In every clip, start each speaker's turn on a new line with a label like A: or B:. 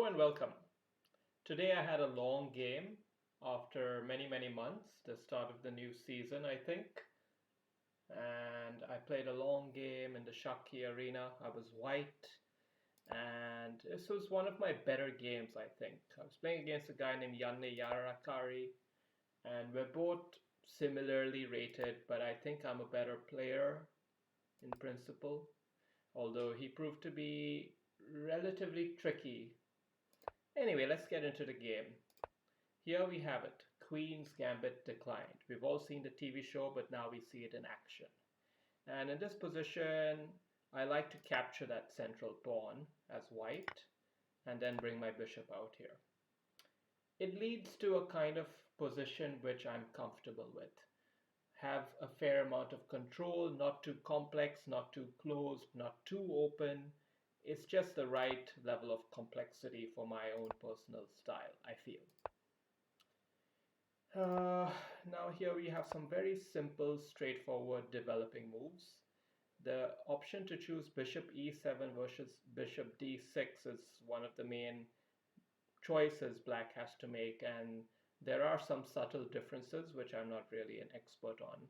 A: Hello and welcome. Today I had a long game after many months, the start of the new season, I think. And I played a long game in the Shaki arena. I was white, and this was one of my better games, I think. I was playing against a guy named Janne Rajakari, and we're both similarly rated, but I think I'm a better player in principle, although he proved to be relatively tricky. Anyway, let's get into the game. Here we have it. Queen's Gambit declined. We've all seen the TV show, but now we see it in action. And in this position, I like to capture that central pawn as white and then bring my bishop out here. It leads to a kind of position which I'm comfortable with. Have a fair amount of control, not too complex, not too closed, not too open. It's just the right level of complexity for my own personal style, I feel. Now here we have some very simple, straightforward developing moves. The option to choose bishop e7 versus bishop d6 is one of the main choices black has to make, and there are some subtle differences which I'm not really an expert on.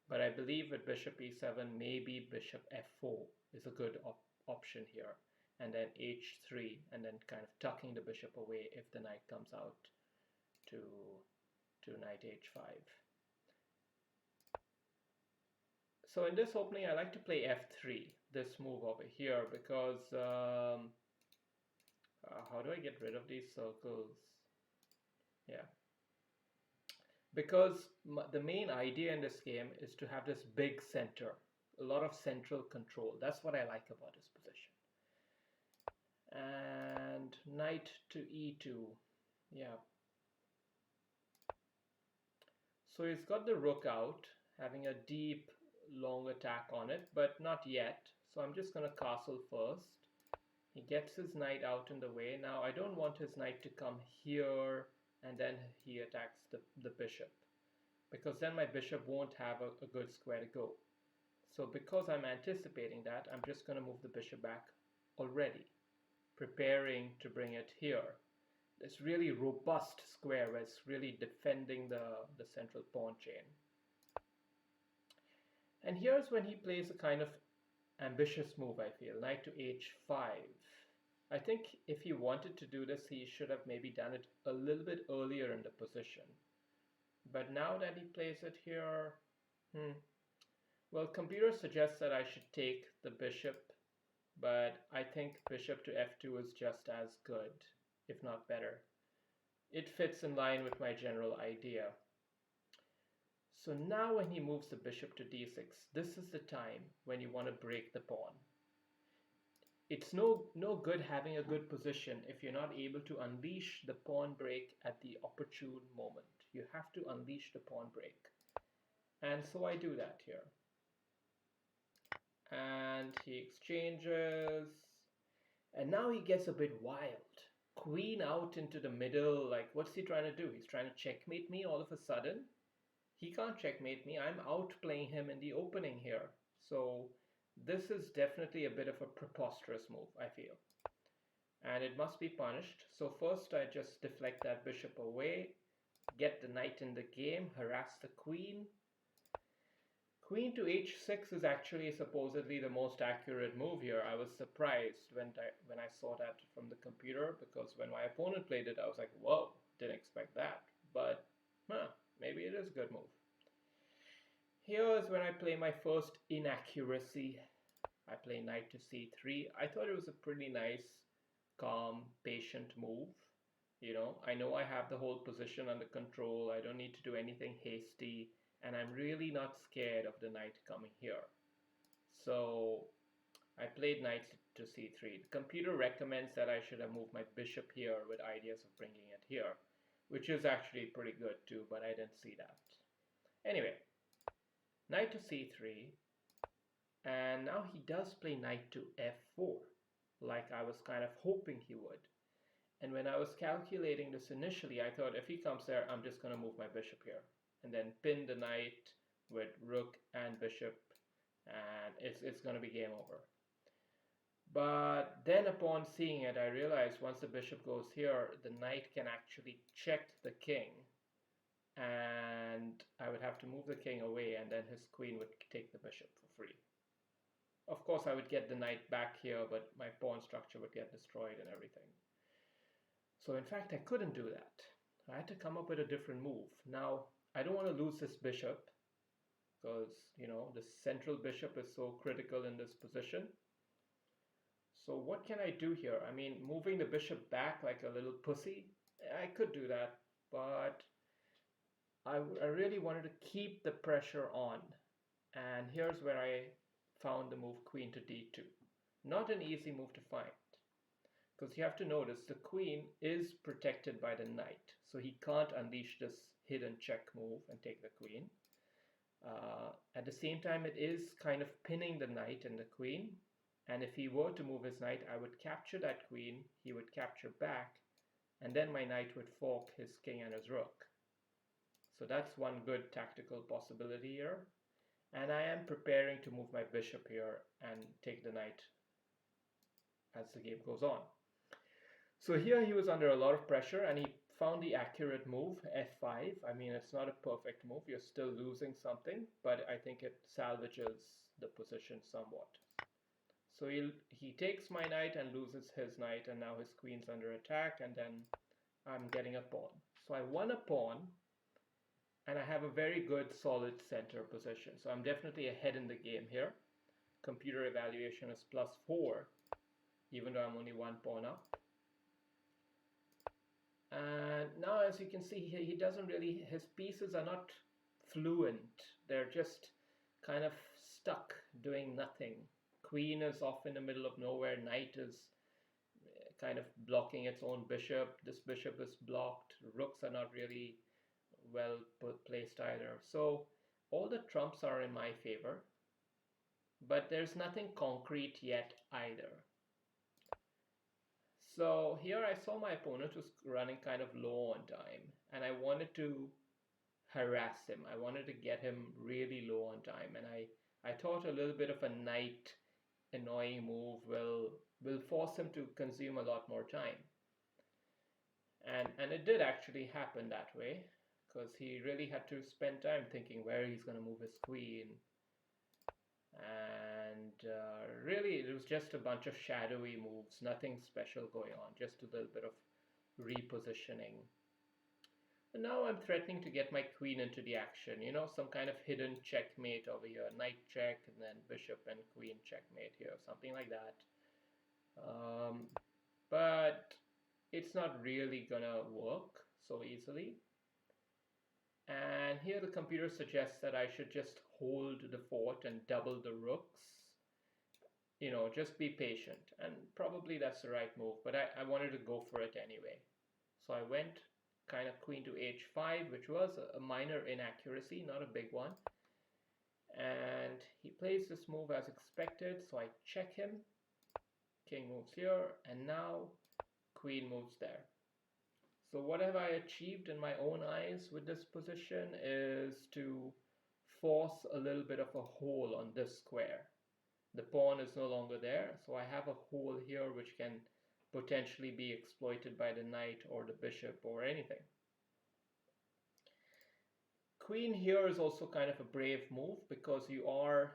A: But I believe with bishop e7, maybe bishop f4 is a good option here, and then h3, and then kind of tucking the bishop away if the knight comes out to knight h5. So in this opening, I like to play f3, this move over here, because how do I get rid of these circles? Yeah. Because the main idea in this game is to have this big center, a lot of central control. That's what I like about this position. And knight to e2. Yeah. So he's got the rook out, having a deep, long attack on it, but not yet. So I'm just going to castle first. He gets his knight out in the way. Now I don't want his knight to come here and then he attacks the bishop, because then my bishop won't have a good square to go. So because I'm anticipating that, I'm just going to move the bishop back already, preparing to bring it here. This really robust square where it's really defending the central pawn chain. And here's when he plays a kind of ambitious move, I feel, knight to h5. I think if he wanted to do this, he should have maybe done it a little bit earlier in the position. But now that he plays it here, well, computer suggests that I should take the bishop, but I think bishop to f2 is just as good, if not better. It fits in line with my general idea. So now when he moves the bishop to d6, this is the time when you want to break the pawn. It's no good having a good position if you're not able to unleash the pawn break at the opportune moment. You have to unleash the pawn break. And so I do that here. And he exchanges. And now he gets a bit wild. Queen out into the middle. Like, what's he trying to do? He's trying to checkmate me all of a sudden. He can't checkmate me. I'm outplaying him in the opening here. So this is definitely a bit of a preposterous move, I feel. And it must be punished. So first I just deflect that bishop away, get the knight in the game, harass the queen. Queen to h6 is actually supposedly the most accurate move here. I was surprised when I saw that from the computer, because when my opponent played it, I was like, whoa, didn't expect that. But maybe it is a good move. Here is when I play my first inaccuracy. I play knight to c3. I thought it was a pretty nice, calm, patient move. You know I have the whole position under control. I don't need to do anything hasty. And I'm really not scared of the knight coming here. So I played knight to c3. The computer recommends that I should have moved my bishop here with ideas of bringing it here, which is actually pretty good too, but I didn't see that. Anyway, knight to c3, and now he does play knight to f4, like I was kind of hoping he would. And when I was calculating this initially, I thought if he comes there, I'm just going to move my bishop here, and then pin the knight with rook and bishop, and it's going to be game over. But then upon seeing it, I realized once the bishop goes here, the knight can actually check the king, and I would have to move the king away, and then his queen would take the bishop for free. Of course, I would get the knight back here, but my pawn structure would get destroyed and everything. So in fact, I couldn't do that. I had to come up with a different move. Now, I don't want to lose this bishop because, the central bishop is so critical in this position. So what can I do here? I mean, moving the bishop back like a little pussy, I could do that, but I really wanted to keep the pressure on. And here's where I found the move queen to d2. Not an easy move to find, because you have to notice the queen is protected by the knight, so he can't unleash this hidden check move and take the queen. At the same time, it is kind of pinning the knight and the queen, and if he were to move his knight, I would capture that queen, he would capture back, and then my knight would fork his king and his rook. So that's one good tactical possibility here. And I am preparing to move my bishop here and take the knight as the game goes on. So here he was under a lot of pressure, and he found the accurate move, f5. I mean, it's not a perfect move. You're still losing something, but I think it salvages the position somewhat. So he takes my knight and loses his knight, and now his queen's under attack, and then I'm getting a pawn. So I won a pawn, and I have a very good solid center position. So I'm definitely ahead in the game here. Computer evaluation is +4, even though I'm only one pawn up. And now, as you can see, he doesn't really, his pieces are not fluent. They're just kind of stuck doing nothing. Queen is off in the middle of nowhere. Knight is kind of blocking its own bishop. This bishop is blocked. Rooks are not really well placed either. So all the trumps are in my favor, but there's nothing concrete yet either. So here I saw my opponent was running kind of low on time, and I wanted to harass him. I wanted to get him really low on time, and I thought a little bit of a knight annoying move will force him to consume a lot more time. And it did actually happen that way, because he really had to spend time thinking where he's going to move his queen. And really, it was just a bunch of shadowy moves, nothing special going on, just a little bit of repositioning. And now I'm threatening to get my queen into the action, some kind of hidden checkmate over here, knight check, and then bishop and queen checkmate here, something like that. But it's not really gonna work so easily. And here the computer suggests that I should just hold the fort and double the rooks. Just be patient. And probably that's the right move, but I wanted to go for it anyway. So I went kind of queen to h5, which was a minor inaccuracy, not a big one. And he plays this move as expected, so I check him. King moves here, and now queen moves there. So what have I achieved in my own eyes with this position is to force a little bit of a hole on this square. The pawn is no longer there, so I have a hole here which can potentially be exploited by the knight or the bishop or anything. Queen here is also kind of a brave move because you are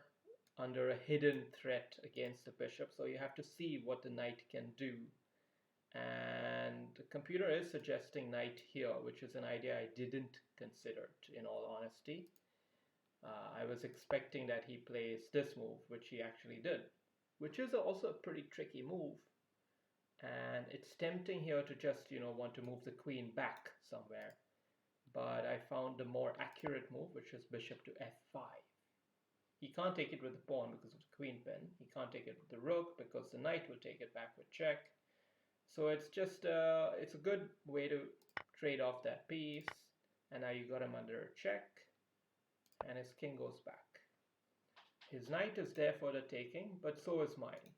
A: under a hidden threat against the bishop, so you have to see what the knight can do. And the computer is suggesting knight here, which is an idea I didn't consider, in all honesty. I was expecting that he plays this move, which he actually did, which is also a pretty tricky move. And it's tempting here to just, want to move the queen back somewhere. But I found the more accurate move, which is bishop to f5. He can't take it with the pawn because of the queen pin. He can't take it with the rook because the knight will take it back with check. So it's just, it's a good way to trade off that piece. And now you got him under check. And his king goes back. His knight is there for the taking, but so is mine.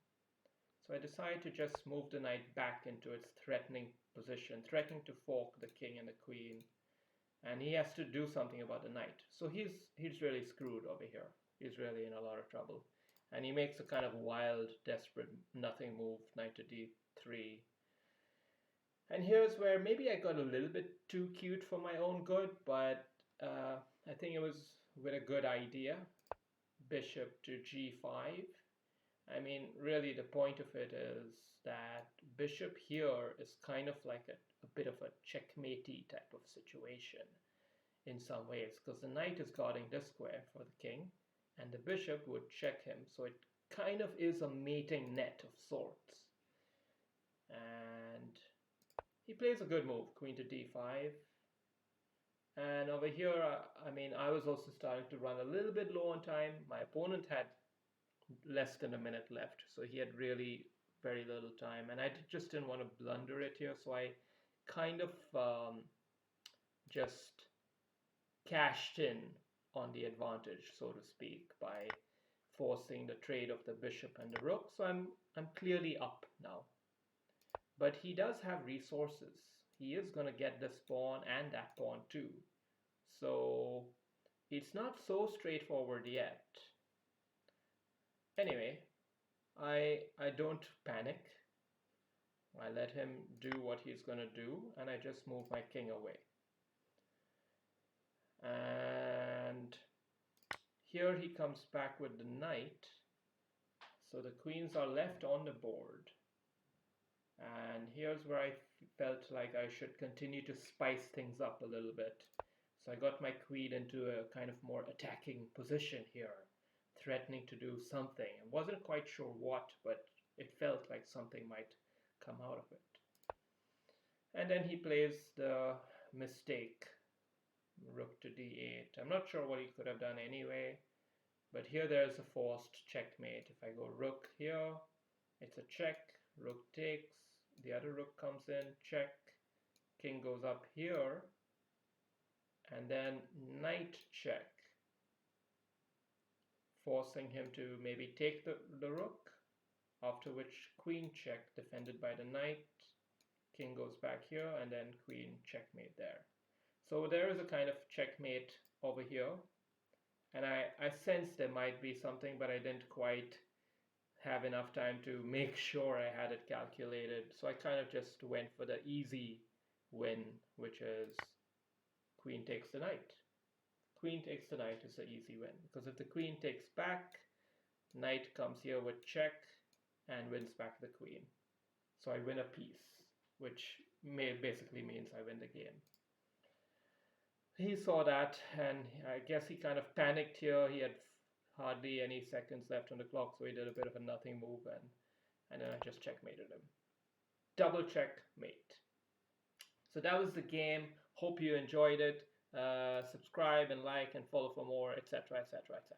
A: So I decide to just move the knight back into its threatening position, threatening to fork the king and the queen. And he has to do something about the knight. So he's really screwed over here. He's really in a lot of trouble. And he makes a kind of wild, desperate, nothing move, knight to d3. And here's where maybe I got a little bit too cute for my own good, but I think it was with a good idea. Bishop to g5. I mean, really, the point of it is that bishop here is kind of like a bit of a checkmatey type of situation in some ways, because the knight is guarding this square for the king, and the bishop would check him, so it kind of is a mating net of sorts. And he plays a good move, queen to d5. And over here, I mean, I was also starting to run a little bit low on time. My opponent had less than a minute left, so he had really very little time, and I just didn't want to blunder it here, so I kind of just cashed in on the advantage, so to speak, by forcing the trade of the bishop and the rook. So I'm clearly up now, but he does have resources. He is going to get this pawn and that pawn too, so it's not so straightforward yet. Anyway, I don't panic. I let him do what he's going to do, and I just move my king away. And here he comes back with the knight. So the queens are left on the board. And here's where I felt like I should continue to spice things up a little bit. So I got my queen into a kind of more attacking position here, threatening to do something. I wasn't quite sure what, but it felt like something might come out of it. And then he plays the mistake, rook to d8. I'm not sure what he could have done anyway, but here there's a forced checkmate. If I go rook here, it's a check, rook takes, the other rook comes in, check, king goes up here, and then knight check, forcing him to maybe take the rook, after which queen check defended by the knight, king goes back here, and then queen checkmate there. So there is a kind of checkmate over here, and I sensed there might be something, but I didn't quite have enough time to make sure I had it calculated. So I kind of just went for the easy win, which is queen takes the knight. Queen takes the knight is the easy win, because if the queen takes back, knight comes here with check and wins back the queen. So I win a piece, which basically means I win the game. He saw that, and I guess he kind of panicked here. He had hardly any seconds left on the clock, so he did a bit of a nothing move, and then I just checkmated him. Double checkmate. So that was the game. Hope you enjoyed it. Subscribe and like and follow for more, etc., etc., etc.